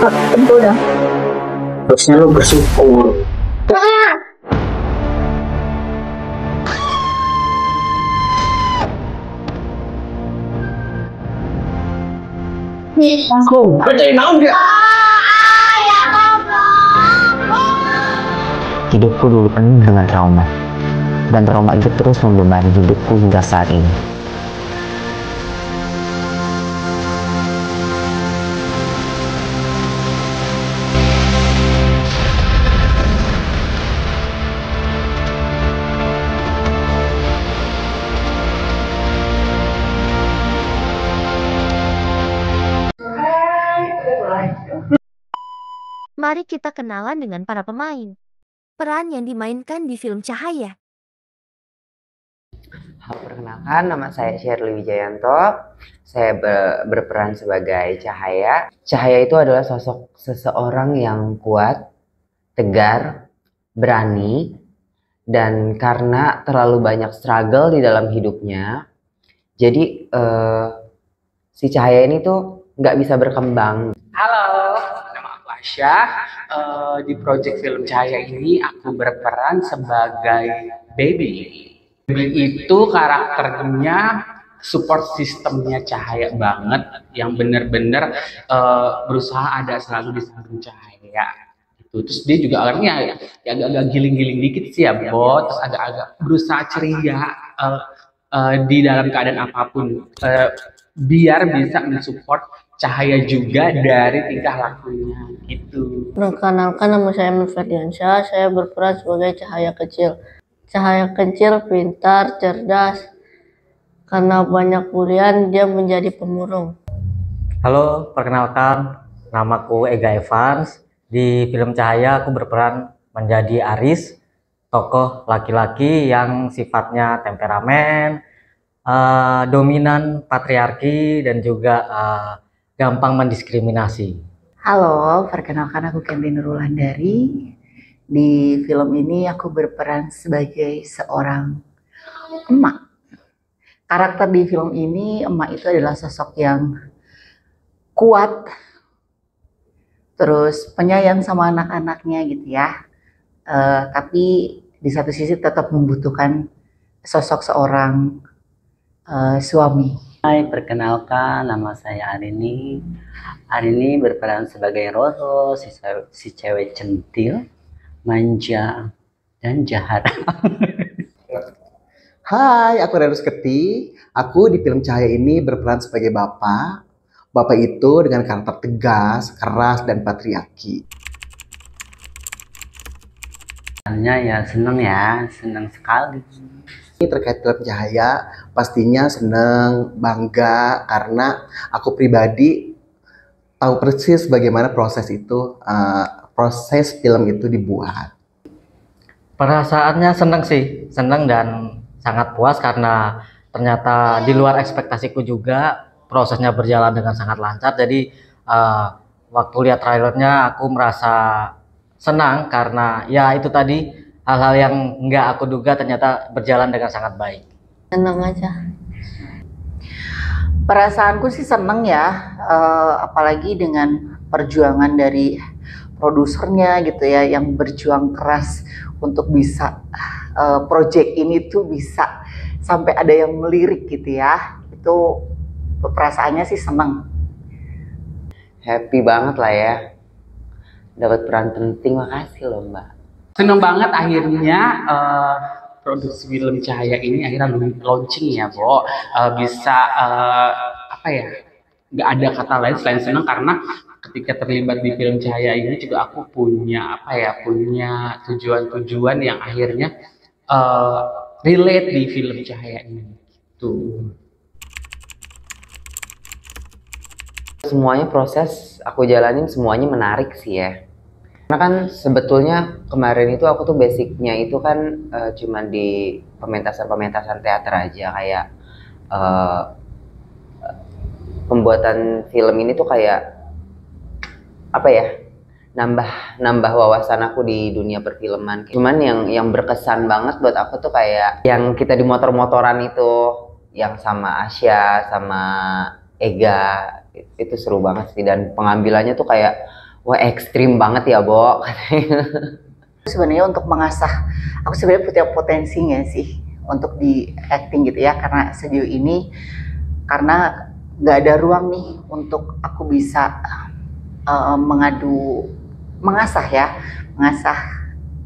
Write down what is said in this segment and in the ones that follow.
Tentu ya. Harusnya lo bersyukur. Aku percaya naon ya? Hidupku dulu penuh dengan trauma, dan trauma itu terus membebani hidupku hingga saat ini. Mari kita kenalan dengan para pemain. Peran yang dimainkan di film Cahaya. Halo, perkenalkan, nama saya Shirley Wijayanto. Saya berperan sebagai Cahaya. Cahaya itu adalah sosok seseorang yang kuat, tegar, berani, dan karena terlalu banyak struggle di dalam hidupnya, jadi si Cahaya ini tuh nggak bisa berkembang. Halo, nama aku Asya. Di project film Cahaya ini aku berperan sebagai Baby. Baby itu karakternya support sistemnya Cahaya banget, yang bener-bener berusaha ada selalu di samping Cahaya. Gitu. Terus dia juga orangnya ya agak-agak giling-giling dikit sih ya, Bo. Terus agak-agak berusaha ceria di dalam keadaan apapun, biar bisa mensupport Cahaya juga dari tingkah lakunya gitu. Perkenalkan, nama saya Ferdiansyah. Saya berperan sebagai Cahaya kecil. Cahaya kecil pintar, cerdas. Karena banyak bulian, dia menjadi pemurung. Halo, perkenalkan, namaku Ega Evans. Di film Cahaya aku berperan menjadi Aris, tokoh laki-laki yang sifatnya temperamen, dominan, patriarki, dan juga gampang mendiskriminasi. Halo, perkenalkan aku Kendi Nurulandari. Di film ini aku berperan sebagai seorang emak. Karakter di film ini, emak itu adalah sosok yang kuat, terus penyayang sama anak-anaknya gitu ya. Tapi di satu sisi tetap membutuhkan sosok seorang suami. Hai, perkenalkan, nama saya Arini. Arini berperan sebagai Roro, si cewek centil, manja, dan jahat. Hai, aku Renus Keti. Aku di film Cahaya ini berperan sebagai bapak. Bapak itu dengan karakter tegas, keras, dan patriarki. Ya seneng sekali. Terkait film Cahaya, pastinya seneng, bangga, karena aku pribadi tahu persis bagaimana proses itu, proses film itu dibuat. Perasaannya seneng sih, seneng dan sangat puas karena ternyata di luar ekspektasiku juga, prosesnya berjalan dengan sangat lancar. Jadi waktu lihat trailernya aku merasa senang karena ya itu tadi, hal-hal yang nggak aku duga ternyata berjalan dengan sangat baik. Senang aja. Perasaanku sih seneng ya, apalagi dengan perjuangan dari produsernya gitu ya, yang berjuang keras untuk bisa project ini tuh bisa sampai ada yang melirik gitu ya. Itu perasaannya sih seneng. Happy banget lah ya, dapat peran penting. Makasih loh Mbak. Seneng banget akhirnya produksi film Cahaya ini akhirnya launching ya, Bo. Bisa apa ya? Nggak ada kata lain selain seneng, karena ketika terlibat di film Cahaya ini juga aku punya punya tujuan-tujuan yang akhirnya relate di film Cahaya ini. Gitu. Semuanya proses aku jalanin semuanya menarik sih ya. Karena kan sebetulnya kemarin itu aku tuh basicnya itu kan cuman di pementasan teater aja, kayak pembuatan film ini tuh kayak apa ya, nambah wawasan aku di dunia perfilman. Cuman yang berkesan banget buat aku tuh kayak yang kita di motor-motoran itu, yang sama Asya sama Ega, itu seru banget sih. Dan pengambilannya tuh kayak Wah ekstrim banget ya, Bo. Sebenarnya untuk mengasah, aku sebenarnya punya potensinya sih untuk di acting gitu ya, karena sejauh ini karena nggak ada ruang nih untuk aku bisa mengasah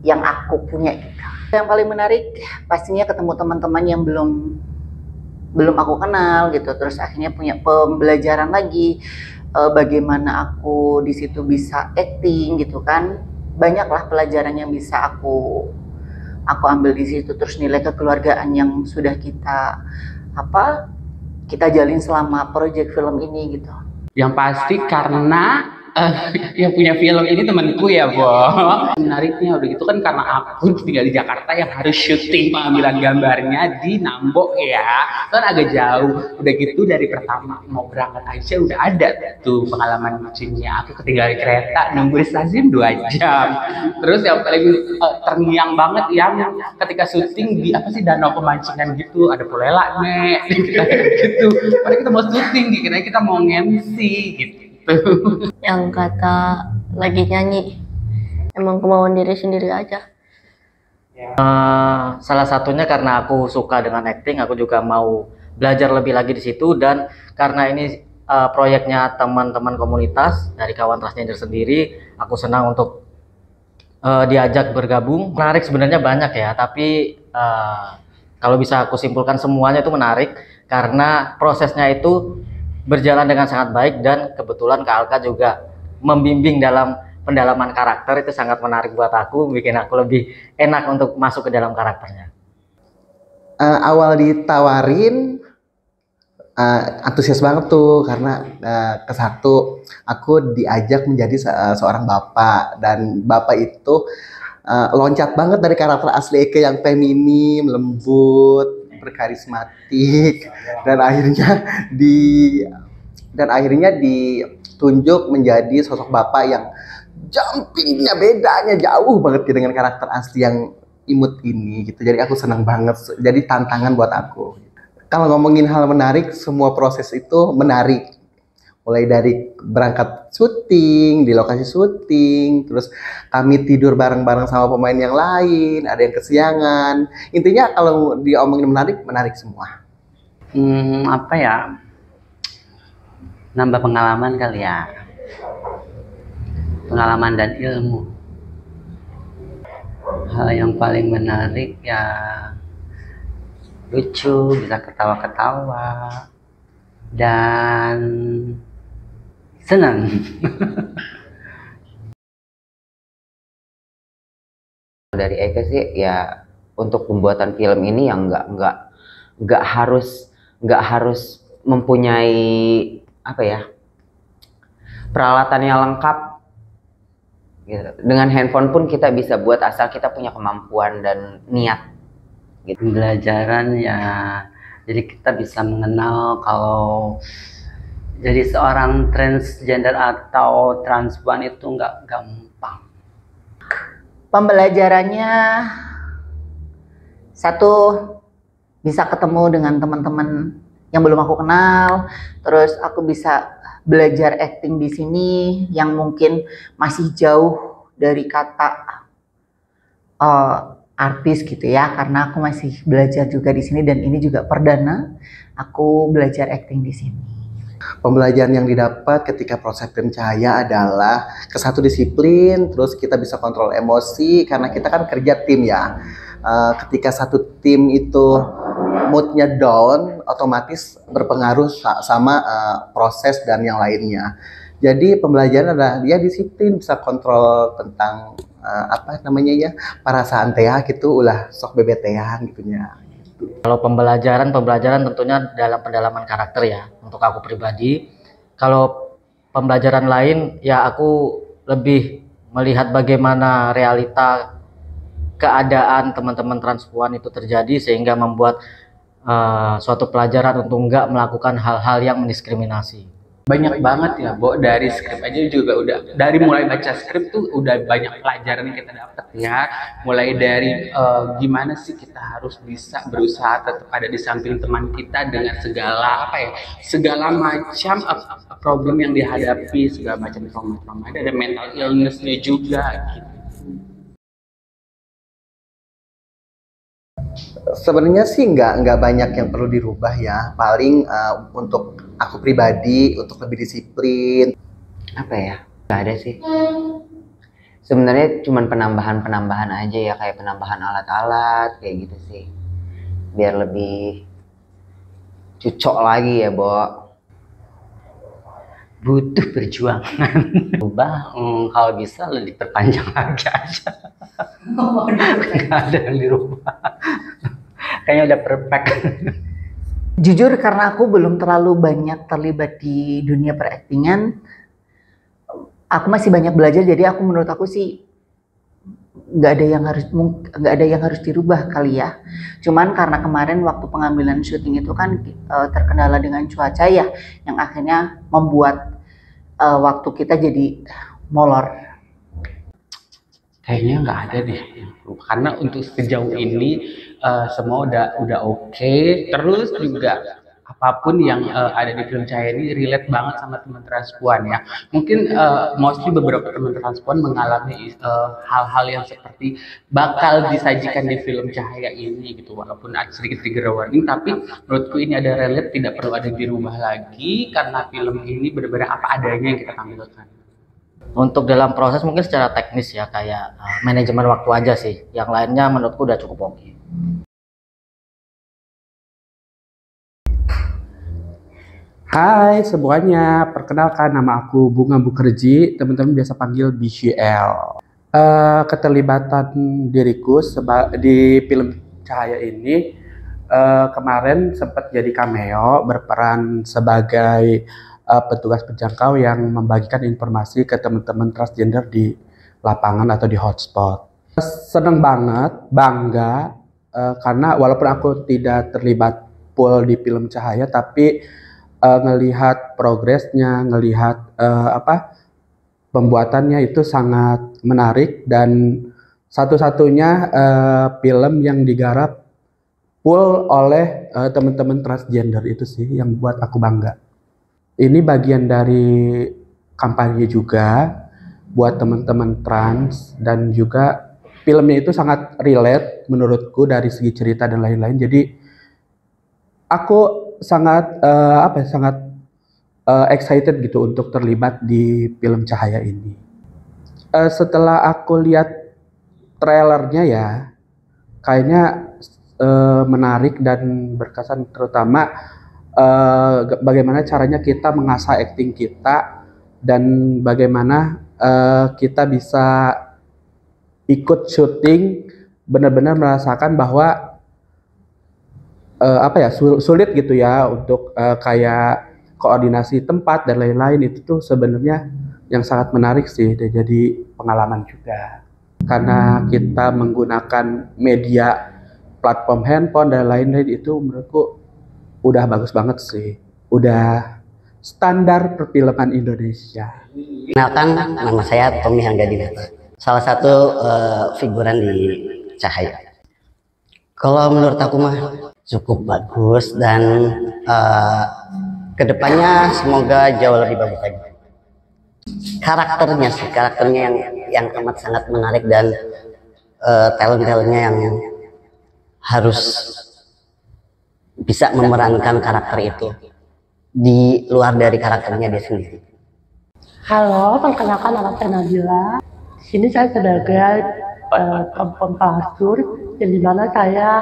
yang aku punya gitu. Yang paling menarik pastinya ketemu teman-teman yang belum aku kenal gitu, terus akhirnya punya pembelajaran lagi bagaimana aku di situ bisa acting gitu kan. Banyaklah pelajaran yang bisa aku ambil di situ, terus nilai kekeluargaan yang sudah kita jalin selama proyek film ini gitu. Yang pasti karena yang punya film ini temanku ya, Bo. Menariknya udah gitu kan karena aku tinggal di Jakarta yang harus syuting pengambilan gambarnya di Nambok ya, kan agak jauh. Udah gitu dari pertama mau berangkat aja udah ada tuh pengalaman lucunya. Aku ketinggalan kereta nunggu di stasiun 2 jam. Terus yang paling terngiang banget yang ketika syuting di apa sih danau pemancingan gitu, ada polela nek gitu. Padahal kita mau syuting, dikira kita mau MC gitu. Yang kata lagi nyanyi, emang kemauan diri sendiri aja. Salah satunya karena aku suka dengan acting, aku juga mau belajar lebih lagi di situ, dan karena ini proyeknya teman-teman komunitas dari kawan transgender sendiri, aku senang untuk diajak bergabung. Menarik sebenarnya banyak ya, tapi kalau bisa aku simpulkan semuanya itu menarik karena prosesnya itu berjalan dengan sangat baik, dan kebetulan Kak Alka juga membimbing dalam pendalaman karakter. Itu sangat menarik buat aku, bikin aku lebih enak untuk masuk ke dalam karakternya. Awal ditawarin antusias banget tuh karena kesatu aku diajak menjadi seorang bapak, dan bapak itu loncat banget dari karakter asli Eke yang feminim, lembut, berkarismatik, dan akhirnya ditunjuk menjadi sosok bapak yang jumpingnya bedanya jauh banget dengan karakter asli yang imut ini gitu. Jadi aku senang banget, jadi tantangan buat aku. Kalau ngomongin hal menarik, semua proses itu menarik. Mulai dari berangkat syuting, di lokasi syuting, terus kami tidur bareng-bareng sama pemain yang lain, ada yang kesiangan. Intinya kalau diomongin menarik semua. Apa ya? Nambah pengalaman kali ya. Pengalaman dan ilmu. Hal yang paling menarik ya lucu, bisa ketawa-ketawa, dan senang. Dari Eka sih ya, untuk pembuatan film ini yang nggak harus mempunyai apa ya, peralatannya lengkap gitu. Dengan handphone pun kita bisa buat asal kita punya kemampuan dan niat gitu. Pembelajaran ya, jadi kita bisa mengenal kalau jadi seorang transgender atau transpuan itu nggak gampang. Pembelajarannya satu, bisa ketemu dengan teman-teman yang belum aku kenal, terus aku bisa belajar acting di sini yang mungkin masih jauh dari kata artis gitu ya, karena aku masih belajar juga di sini, dan ini juga perdana aku belajar acting di sini. Pembelajaran yang didapat ketika proses film Cahaya adalah kesatu disiplin, terus kita bisa kontrol emosi karena kita kan kerja tim ya. Ketika satu tim itu moodnya down, otomatis berpengaruh sama proses dan yang lainnya. Jadi pembelajaran adalah dia disiplin, bisa kontrol tentang apa namanya ya, perasaan teh gitu, ulah sok bebetean gitunya. Kalau pembelajaran tentunya dalam pendalaman karakter ya, untuk aku pribadi. Kalau pembelajaran lain ya, aku lebih melihat bagaimana realita keadaan teman-teman transpuan itu terjadi, sehingga membuat suatu pelajaran untuk enggak melakukan hal-hal yang mendiskriminasi. Banyak banget ya, Bo. Dari skrip aja juga udah, dari mulai baca skrip tuh udah banyak pelajaran yang kita dapat ya. Mulai dari gimana sih kita harus bisa berusaha tetap ada di samping teman kita dengan segala apa ya, segala macam problem yang dihadapi, segala macam trauma-trauma. Ada mental illness-nya juga gitu. Sebenarnya sih nggak banyak yang perlu dirubah ya. Paling untuk aku pribadi untuk lebih disiplin. Apa ya? Nggak ada sih. Sebenarnya cuman penambahan aja ya, kayak penambahan alat-alat kayak gitu sih. Biar lebih cocok lagi ya, Bo. Butuh perjuangan. Ubah, kalau bisa lebih perpanjang lagi aja. Nggak ada yang dirubah. Kayaknya udah perfect. Jujur karena aku belum terlalu banyak terlibat di dunia peraktingan, aku masih banyak belajar. Jadi menurut aku sih nggak ada yang harus dirubah kali ya. Cuman karena kemarin waktu pengambilan syuting itu kan terkendala dengan cuaca ya, yang akhirnya membuat waktu kita jadi molor. Kayaknya nggak ada deh, karena untuk sejauh ini semua udah oke. Terus juga apapun yang ada di film Cahaya ini relate banget sama teman transpuan ya. Mungkin mostly beberapa teman transpuan mengalami hal-hal yang seperti bakal disajikan di film Cahaya ini gitu. Walaupun ada sedikit trigger warning, tapi menurutku ini ada relate, tidak perlu ada dirubah lagi karena film ini benar-benar apa adanya yang kita tampilkan. Untuk dalam proses mungkin secara teknis ya, kayak manajemen waktu aja sih. Yang lainnya menurutku udah cukup oke. Hai semuanya, perkenalkan nama aku Bunga Bukerji, teman-teman biasa panggil BCL. Keterlibatan diriku di film Cahaya ini kemarin sempat jadi cameo, berperan sebagai petugas penjangkau yang membagikan informasi ke teman-teman transgender di lapangan atau di hotspot. Seneng banget, bangga, karena walaupun aku tidak terlibat full di film Cahaya, tapi ngelihat progresnya, ngelihat pembuatannya itu sangat menarik, dan satu-satunya film yang digarap full oleh teman-teman transgender itu sih yang buat aku bangga. Ini bagian dari kampanye juga buat teman-teman trans, dan juga filmnya itu sangat relate menurutku dari segi cerita dan lain-lain. Jadi aku sangat excited gitu untuk terlibat di film Cahaya ini. Setelah aku lihat trailernya ya, kayaknya menarik dan berkesan, terutama bagaimana caranya kita mengasah acting kita, dan bagaimana kita bisa ikut syuting, benar-benar merasakan bahwa sulit gitu ya untuk kayak koordinasi tempat dan lain-lain. Itu tuh sebenarnya yang sangat menarik sih, dan jadi pengalaman juga karena kita menggunakan media platform handphone dan lain-lain. Itu menurutku udah bagus banget sih, udah standar perfilman Indonesia. Kenalkan, nama saya Tommy Hanggadinata, salah satu figuran di Cahaya. Kalau menurut aku mah cukup bagus, dan kedepannya semoga jauh lebih bagus lagi. Karakternya yang amat sangat menarik, dan talent-talentnya yang harus bisa memerankan karakter itu di luar dari karakternya dia sendiri. Halo, perkenalkan nama saya Nabila. Di sini saya sebagai perempuan pelacur, yang dimana saya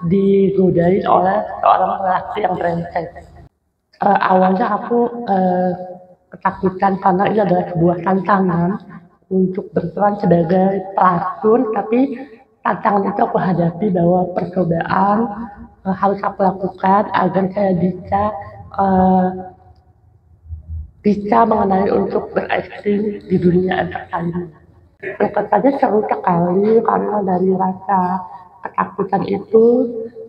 digodain oleh seorang lelaki yang brengsek. Awalnya aku ketakutan karena ini adalah sebuah tantangan untuk berperan sebagai pelacur, tapi tantangan itu aku hadapi bahwa percobaan harus aku lakukan agar saya bisa mengenai untuk berakting di dunia entertainment. Kesannya seru sekali karena dari rasa ketakutan itu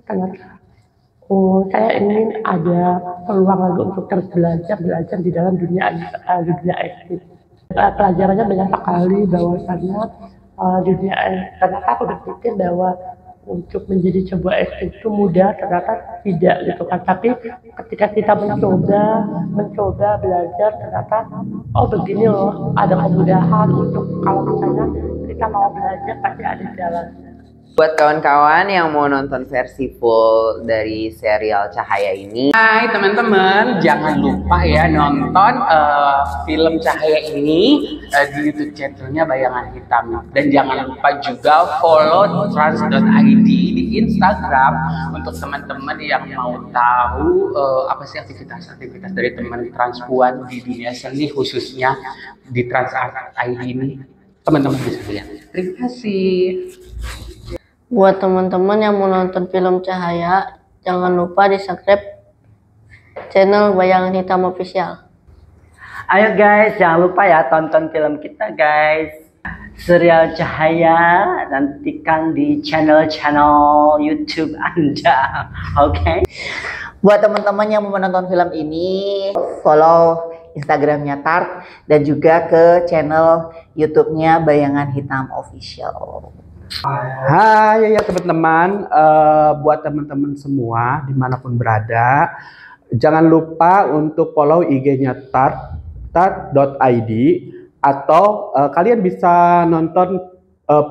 ternyata Saya ingin ada peluang lagi untuk terus belajar di dalam dunia akting. Pelajarannya banyak sekali bahwasannya ternyata aku berpikir bahwa untuk menjadi sebuah akting itu mudah, ternyata tidak gitu kan. Tapi ketika kita mencoba belajar, ternyata oh begini loh, ada kemudahan untuk kalau misalnya kita mau belajar pasti ada jalan. Buat kawan-kawan yang mau nonton versi full dari serial Cahaya ini, Hai teman-teman, jangan lupa ya nonton film Cahaya ini di YouTube channelnya Bayangan Hitam. Dan jangan lupa juga follow trans.id di Instagram untuk teman-teman yang mau tahu apa sih aktivitas-aktivitas dari teman transpuan di dunia seni, khususnya di trans.id ini. Teman-teman bisa lihat. Terima kasih. Buat teman-teman yang mau nonton film Cahaya, jangan lupa di-subscribe channel Bayangan Hitam Official. Ayo guys, jangan lupa ya tonton film kita guys. Serial Cahaya nantikan di channel-channel YouTube Anda. Oke. Buat teman-teman yang mau menonton film ini, follow Instagramnya Tart dan juga ke channel YouTube-nya Bayangan Hitam Official. Hai ya teman-teman, buat teman-teman semua dimanapun berada, jangan lupa untuk follow IG-nya tart.id atau kalian bisa nonton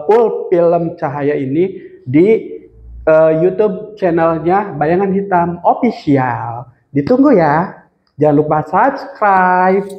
full film Cahaya ini di YouTube channelnya Bayangan Hitam Official. Ditunggu ya, jangan lupa subscribe.